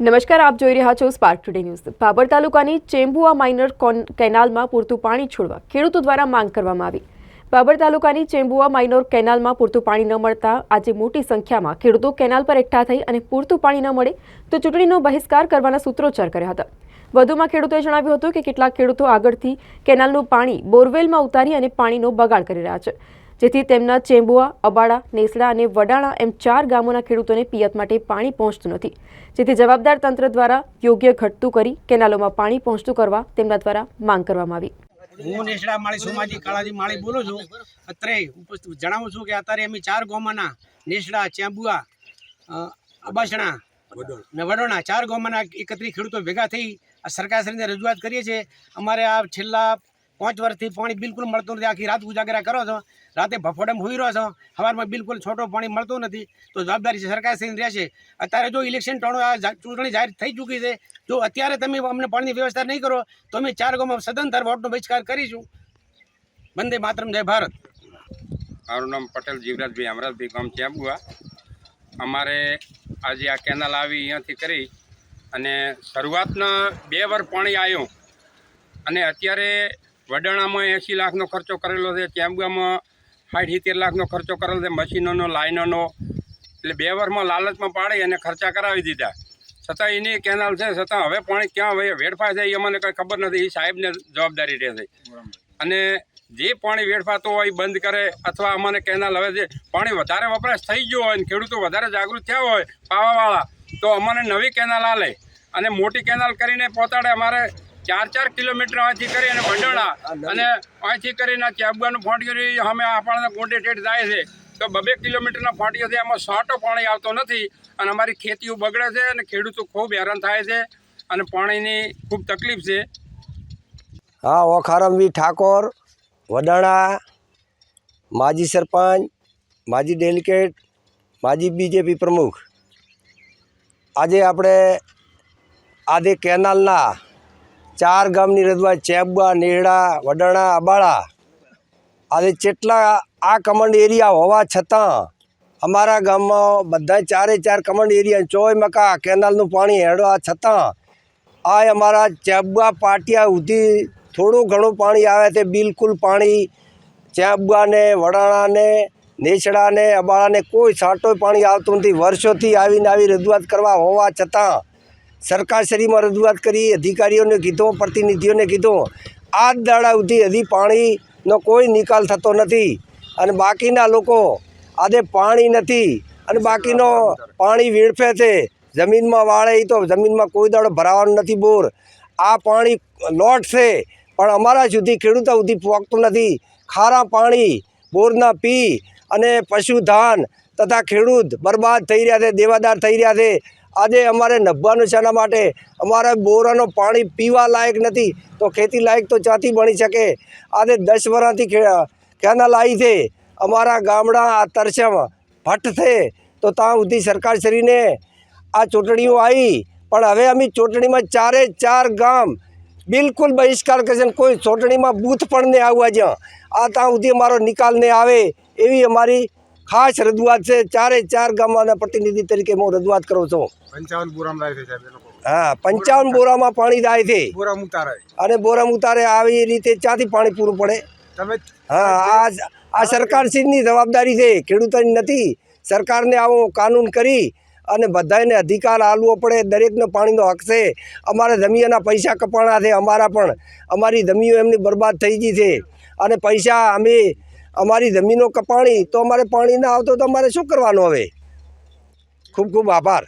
નમસ્કાર, આપ જોઈ રહ્યા છો સ્પાર્ક ટુડે ન્યૂઝ। ભાભર તાલુકાની ચેમ્બુઆ માઇનર કેનાલમાં પૂરતું પાણી છોડવા ખેડૂતો દ્વારા માંગ કરવામાં આવી। ભાભર તાલુકાની ચેમ્બુઆ માઇનર કેનાલમાં પૂરતું પાણી ન મળતા આજે મોટી સંખ્યામાં ખેડૂતો કેનાલ પર એકઠા થઈ અને પૂરતું પાણી ન મળે તો ચૂંટણીનો બહિષ્કાર કરવાના સૂત્રોચ્ચાર કર્યા હતા। વધુમાં ખેડૂતોએ જણાવ્યું હતું કે કેટલાક ખેડૂતો આગળથી કેનાલનું પાણી બોરવેલમાં ઉતારી અને પાણીનો બગાડ કરી રહ્યા છે, જેથી તેમના ચેમ્બુઆ, અબાડા, નેસડા અને વડાણા એમ 4 ગામોના ખેડૂતોને પિયત માટે પાણી પહોંચતું નથી, જેથી જવાબદાર તંત્ર દ્વારા યોગ્ય ઘટતું કરી કેનાલોમાં પાણી પહોંચતું કરવા તેમના દ્વારા માંગ કરવામાં આવી। હું નેસડા માળી સોમાજી કાળાજી માળી બોલું છું। અત્રે જણાવું છું કે અત્યારે અમે 4 ગામના નેસડા, ચેમ્બુઆ, અબાસણા ને વડોણા 4 ગામના 31 ખેડૂતો ભેગા થઈ આ સરકારશ્રીને રજૂઆત કરીએ છીએ। અમારે આ છેલ્લા 5 વર્ષથી પાણી બિલકુલ મળતું નથી। આખી રાત ઉજાગરા કરો છો, રાતે ભફોડમ હોઈ રહ્યો છો, સવારમાં બિલકુલ છોટો પાણી મળતું નથી, તો જવાબદારી સરકારશ્રીની રહેશે। અત્યારે જો ઇલેક્શન ટાણો ચૂંટણી જાહેર થઈ ચૂકી છે, જો અત્યારે તમે અમને પાણીની વ્યવસ્થા નહીં કરો તો અમે 4 ગામમાં સદંતર વોટનો બહિષ્કાર કરીશું। વંદે માતરમ, જય ભારત। મારું નામ પટેલ જીવરાજભાઈ અમરાજભાઈ, ગામ ચેમ્બુઆ। અમારે આજે આ કેનાલ આવી અહીંયાથી કરી અને શરૂઆતના 2 વાર પાણી આવ્યું અને અત્યારે વડાણામાં 80 લાખનો ખર્ચો કરેલો છે, ચેમ્બુઆમાં 60-70 લાખનો ખર્ચો કરેલો છે, મશીનોનો, લાઈનોનો। એટલે 2 વારમાં લાલચમાં પાડી અને ખર્ચા કરાવી દીધા, છતાં એની કેનાલ છે, છતાં હવે પાણી ક્યાં વેડફાય છે એ અમને કંઈ ખબર નથી। એ સાહેબને જવાબદારી રહેશે અને જે પાણી વેડફાતું હોય એ બંધ કરે, અથવા અમને કેનાલ હવે જે પાણી વધારે વપરાશ થઈ ગયો હોય ને ખેડૂતો વધારે જાગૃત થયા હોય પાવાવાળા, તો અમને નવી કેનાલ આલે અને મોટી કેનાલ કરીને પહોંચાડે। અમારે 4-4 કિલોમીટર અહીંથી કરી અને ભંડોળા અને અહીંથી કરીને ચેમ્બુઆનું ફાંટિયું અમે આપણને ગોંડે ઠેઠ જાય છે, તો 2 કિલોમીટરના ફાંટિયોથી એમાં સાટો પાણી આવતો નથી અને અમારી ખેતીઓ બગડે છે અને ખેડૂતો ખૂબ હેરાન થાય છે અને પાણીની ખૂબ તકલીફ છે। हाँ, ओखारमवी ठाकोर, वडाणा, माजी सरपंच, माजी डेलिकेट, माजी बीजेपी प्रमुख। આજે આપણે આદે કેનાલના 4 ગામની રજૂઆત ચેમ્બુઆ, નેહડા, વડાણા, અબાળા આજે જેટલા આ કમંડ એરિયા હોવા છતાં અમારા ગામમાં બધા 4 કમંડ એરિયા 24 મકા કેનાલનું પાણી હેડવા છતાં આ અમારા ચેમ્બુઆ પાટિયા સુધી થોડું ઘણું પાણી આવે તે બિલકુલ પાણી ચેમ્બુઆને, વડાણાને, નેસડાને, અબાળાને કોઈ છાંટોય પાણી આવતું નથી। વર્ષોથી આવીને આવી રજૂઆત કરવા હોવા છતાં સરકારશ્રીમાં રજૂઆત કરી, અધિકારીઓને કીધું, પ્રતિનિધિઓને કીધું, આ દાડા સુધી હજી પાણીનો કોઈ નિકાલ થતો નથી અને બાકીના લોકો આજે પાણી નથી અને બાકીનો પાણી વેડફે છે, જમીનમાં વાળે તો જમીનમાં કોઈ દાડો ભરાવાનું નથી બોર। આ પાણી લોટ છે પણ અમારા સુધી ખેડૂતો સુધી પહોંચતું નથી। ખારા પાણી બોરના પી અને પશુધન તથા ખેડૂત બરબાદ થઈ રહ્યા છે, દેવાદાર થઈ રહ્યા છે। આજે અમારે નભવાનું શાના માટે? અમારા બોરાનું પાણી પીવા લાયક નથી તો ખેતી લાયક તો ચાથી બની શકે? આજે 10 વર્ષથી કેનાલ આવી છે, અમારા ગામડા આ તરસમ ભટ્ટ છે, તો ત્યાં સુધી સરકારશ્રીને આ ચૂંટણીઓ આવી પણ હવે અમે ચૂંટણીમાં 4 ગામ બિલકુલ બહિષ્કાર કરશે। કોઈ ચૂંટણીમાં બૂથ પણ નહીં આવવા જ્યાં આ ત્યાં સુધી અમારો નિકાલ નહીં આવે એવી અમારી ખાસ રજૂઆત છે। 4 ગામના પ્રતિનિધિ તરીકે હું રજૂઆત કરું છું। 55 બોરામાં જાય છે, હા, 55 બોરામાં પાણી જાય છે અને બોરામ ઉતારે આવી રીતે ક્યાંથી પાણી પૂરું પડે? હા, આ સરકારશ્રીની જવાબદારી છે, ખેડૂતોની નથી। સરકારને આવો કાનૂન કરી અને બધાને અધિકાર આલવો પડે, દરેકનો પાણીનો હક છે। અમારા જમીનના પૈસા કપાણા છે, અમારા પણ અમારી જમીનો એમની બરબાદ થઈ ગઈ છે અને પૈસા અમે અમારી જમીનો કપાણી તો અમારે પાણી ના આવતો તો અમારે શું કરવાનું? હવે ખૂબ ખૂબ આભાર।